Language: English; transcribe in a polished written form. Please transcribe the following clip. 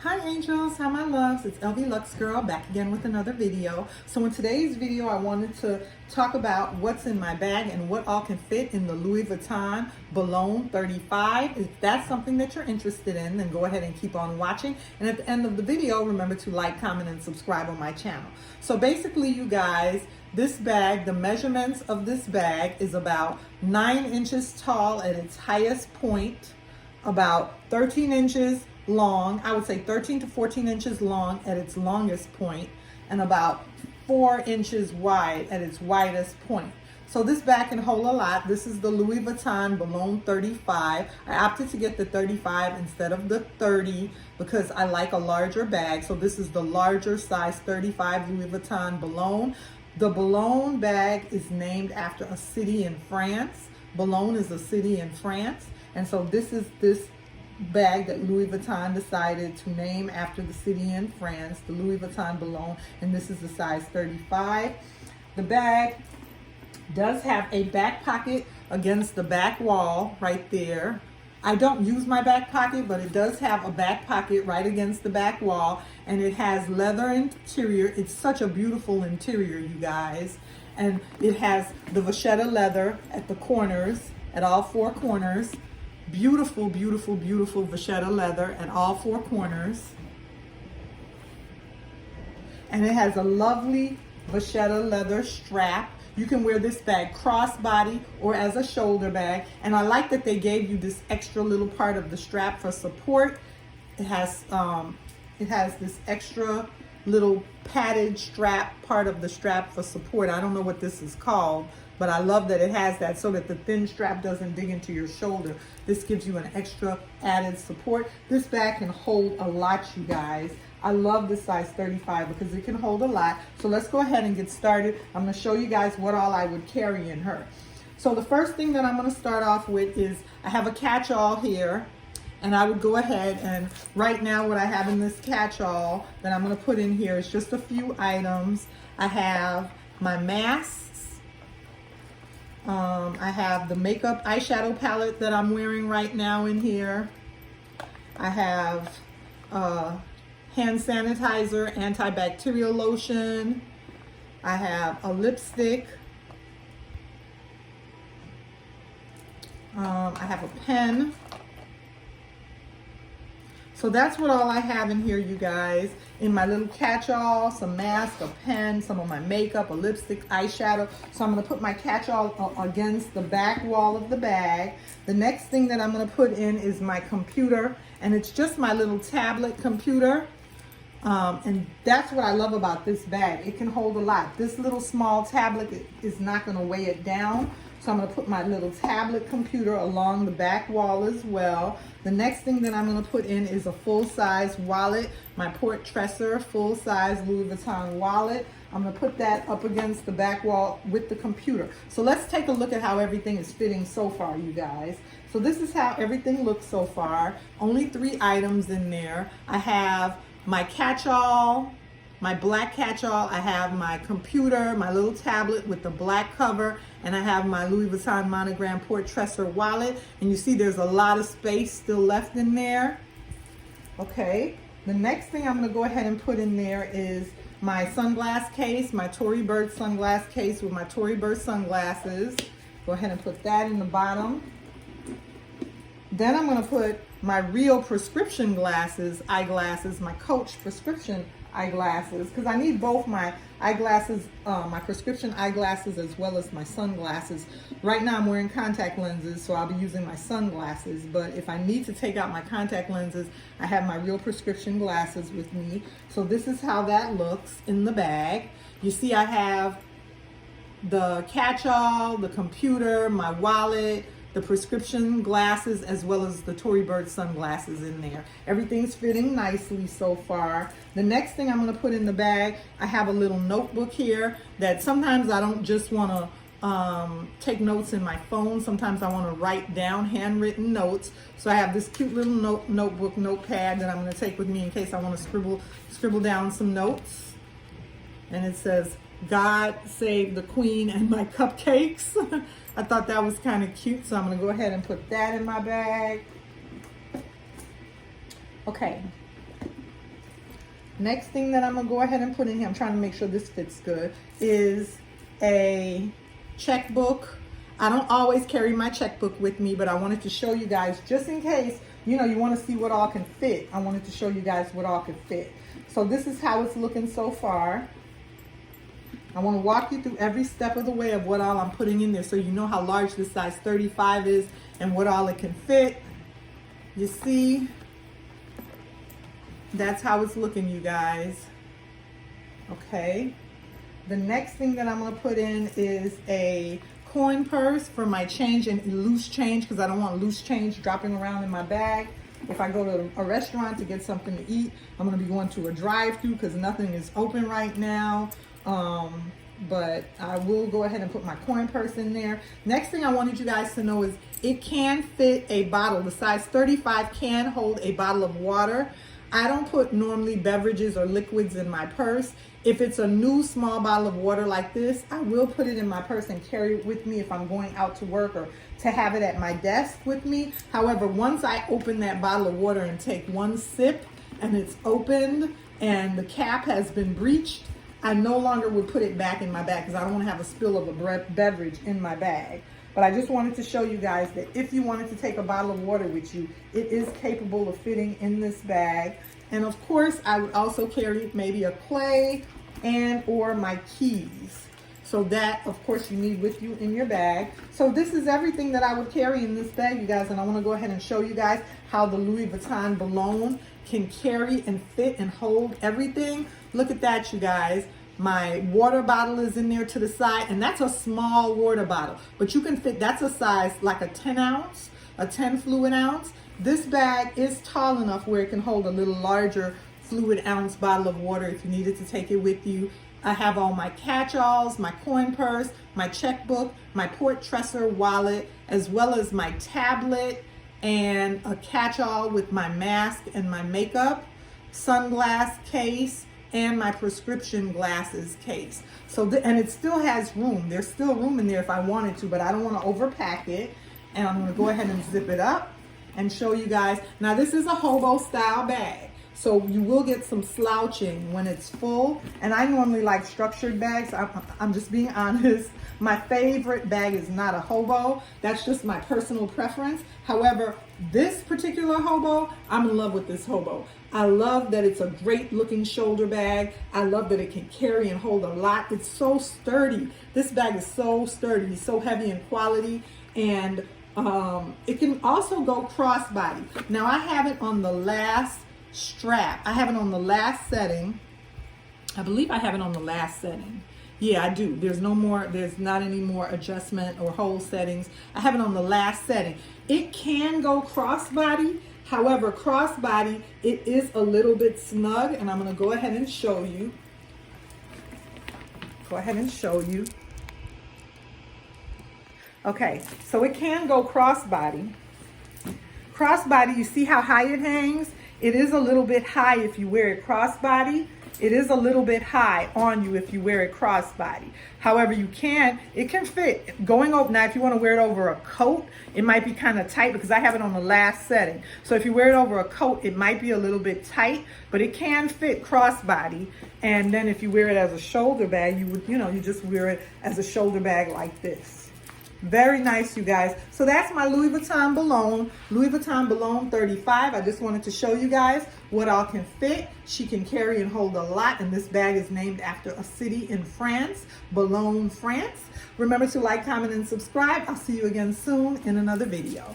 Hi angels, hi my loves, it's LV Lux Girl back again with another video. So in today's video I wanted to talk about what's in my bag and what all can fit in the Louis Vuitton Boulogne 35. If that's something that you're interested in, then go ahead and keep on watching. And at the end of the video, remember to like, comment, and subscribe on my channel. So basically you guys, this bag, the measurements of this bag is about 9 inches tall at its highest point, about 13 inches long, I would say 13 to 14 inches long at its longest point, and about 4 inches wide at its widest point. So this bag can hold a lot. This is the Louis Vuitton Boulogne 35. I opted to get the 35 instead of the 30 because I like a larger bag. So this is the larger size 35 Louis Vuitton Boulogne. The Boulogne bag is named after a city in France. Boulogne is a city in France. And so this is this bag that Louis Vuitton decided to name after the city in France, the Louis Vuitton Boulogne, and this is the size 35. The bag does have a back pocket against the back wall right there. I don't use my back pocket, but it does have a back pocket right against the back wall, and it has leather interior. It's such a beautiful interior, you guys. And it has the vachetta leather at the corners, at all 4 corners. Beautiful, beautiful, beautiful vachetta leather at all 4 corners. And it has a lovely vachetta leather strap. You can wear this bag crossbody or as a shoulder bag. And I like that they gave you this extra little part of the strap for support. It has this extra little padded strap, part of the strap for support. I don't know what this is called, but I love that it has that so that the thin strap doesn't dig into your shoulder. This gives you an extra added support. This bag can hold a lot, you guys. I love this size 35 because it can hold a lot. So let's go ahead and get started. I'm going to show you guys what all I would carry in her. So the first thing that I'm going to start off with is I have a catch-all here. And I would go ahead and right now what I have in this catch-all that I'm going to put in here is just a few items. I have my masks. I have the makeup eyeshadow palette that I'm wearing right now in here. I have hand sanitizer, antibacterial lotion. I have a lipstick. I have a pen. So that's what all I have in here, you guys. In my little catch-all, some mask, a pen, some of my makeup, a lipstick, eyeshadow. So I'm going to put my catch-all against the back wall of the bag. The next thing that I'm going to put in is my computer. And it's just my little tablet computer. And that's what I love about this bag. It can hold a lot. This little small tablet is not going to weigh it down. So I'm going to put my little tablet computer along the back wall as well. The next thing that I'm going to put in is a full-size wallet, my Porte-Trésor full-size Louis Vuitton wallet. I'm going to put that up against the back wall with the computer. So let's take a look at how everything is fitting so far, you guys. So this is how everything looks so far. Only 3 items in there. I have my catch-all, my black catch-all, I have my computer, my little tablet with the black cover, and I have my Louis Vuitton Monogram Porte-Trésor wallet. And you see there's a lot of space still left in there. Okay, the next thing I'm going to go ahead and put in there is my sunglass case, my Tory Burch sunglass case with my Tory Burch sunglasses. Go ahead and put that in the bottom. Then I'm going to put my real prescription glasses, eyeglasses, my Coach prescription eyeglasses, because I need both my eyeglasses, my prescription eyeglasses as well as my sunglasses. Right now I'm wearing contact lenses, so I'll be using my sunglasses, but if I need to take out my contact lenses, I have my real prescription glasses with me. So this is how that looks in the bag. You see I have the catch-all, the computer, my wallet, the prescription glasses, as well as the Tory Burch sunglasses in there. Everything's fitting nicely so far. The next thing I'm going to put in the bag, I have a little notebook here that sometimes I don't just want to take notes in my phone. Sometimes I want to write down handwritten notes. So I have this cute little notebook, notepad that I'm going to take with me in case I want to scribble down some notes. And it says, God save the Queen and my cupcakes. I thought that was kind of cute, so I'm going to go ahead and put that in my bag. Okay. Next thing that I'm gonna go ahead and put in here, I'm trying to make sure this fits good, is a checkbook. I don't always carry my checkbook with me, but I wanted to show you guys, just in case, you know, you want to see what all can fit. I wanted to show you guys what all can fit. So this is how it's looking so far. I want to walk you through every step of the way of what all I'm putting in there, so you know how large this size 35 is and what all it can fit. You see, that's how it's looking, you guys. Okay. The next thing that I'm going to put in is a coin purse for my change and loose change, because I don't want loose change dropping around in my bag. If I go to a restaurant to get something to eat, I'm going to be going to a drive-thru because nothing is open right now. But I will go ahead and put my coin purse in there. Next thing I wanted you guys to know is it can fit a bottle. The size 35 can hold a bottle of water. I don't put normally beverages or liquids in my purse. If it's a new small bottle of water like this, I will put it in my purse and carry it with me if I'm going out to work or to have it at my desk with me. However, once I open that bottle of water and take one sip and it's opened and the cap has been breached, I no longer would put it back in my bag because I don't want to have a spill of a beverage in my bag. But I just wanted to show you guys that if you wanted to take a bottle of water with you, it is capable of fitting in this bag. And of course, I would also carry maybe a clay and or my keys. So that, of course, you need with you in your bag. So this is everything that I would carry in this bag, you guys. And I want to go ahead and show you guys how the Louis Vuitton Boulogne can carry and fit and hold everything. Look at that, you guys. My water bottle is in there to the side, and that's a small water bottle, but you can fit, that's a size like a 10 ounce, a 10 fluid ounce. This bag is tall enough where it can hold a little larger fluid ounce bottle of water if you needed to take it with you. I have all my catch-alls, my coin purse, my checkbook, my porte-traître wallet, as well as my tablet and a catch-all with my mask and my makeup, sunglass case, and my prescription glasses case. So, and it still has room. There's still room in there if I wanted to, but I don't want to overpack it. And I'm going to go ahead and zip it up and show you guys. Now, this is a hobo style bag, so you will get some slouching when it's full. And I normally like structured bags. I'm just being honest. My favorite bag is not a hobo. That's just my personal preference. However, this particular hobo, I'm in love with this hobo. I love that it's a great looking shoulder bag. I love that it can carry and hold a lot. It's so sturdy. This bag is so sturdy, so heavy in quality, and it can also go crossbody. Now I have it on the last strap. I have it on the last setting. I believe I have it on the last setting. Yeah, I do. There's not any more adjustment or hole settings. I have it on the last setting. It can go crossbody. However, crossbody, it is a little bit snug, and I'm going to go ahead and show you. Okay, so it can go crossbody. Crossbody, you see how high it hangs? It is a little bit high if you wear it crossbody. It is a little bit high on you if you wear it crossbody. However, it can fit going over. Now, if you want to wear it over a coat, it might be kind of tight because I have it on the last setting. So if you wear it over a coat, it might be a little bit tight, but it can fit crossbody. And then if you wear it as a shoulder bag, you just wear it as a shoulder bag like this. Very nice, you guys. So that's my Louis Vuitton Boulogne 35. I just wanted to show you guys what all can fit. She can carry and hold a lot, and this bag is named after a city in France, Boulogne, France. Remember to like, comment, and subscribe. I'll see you again soon in another video.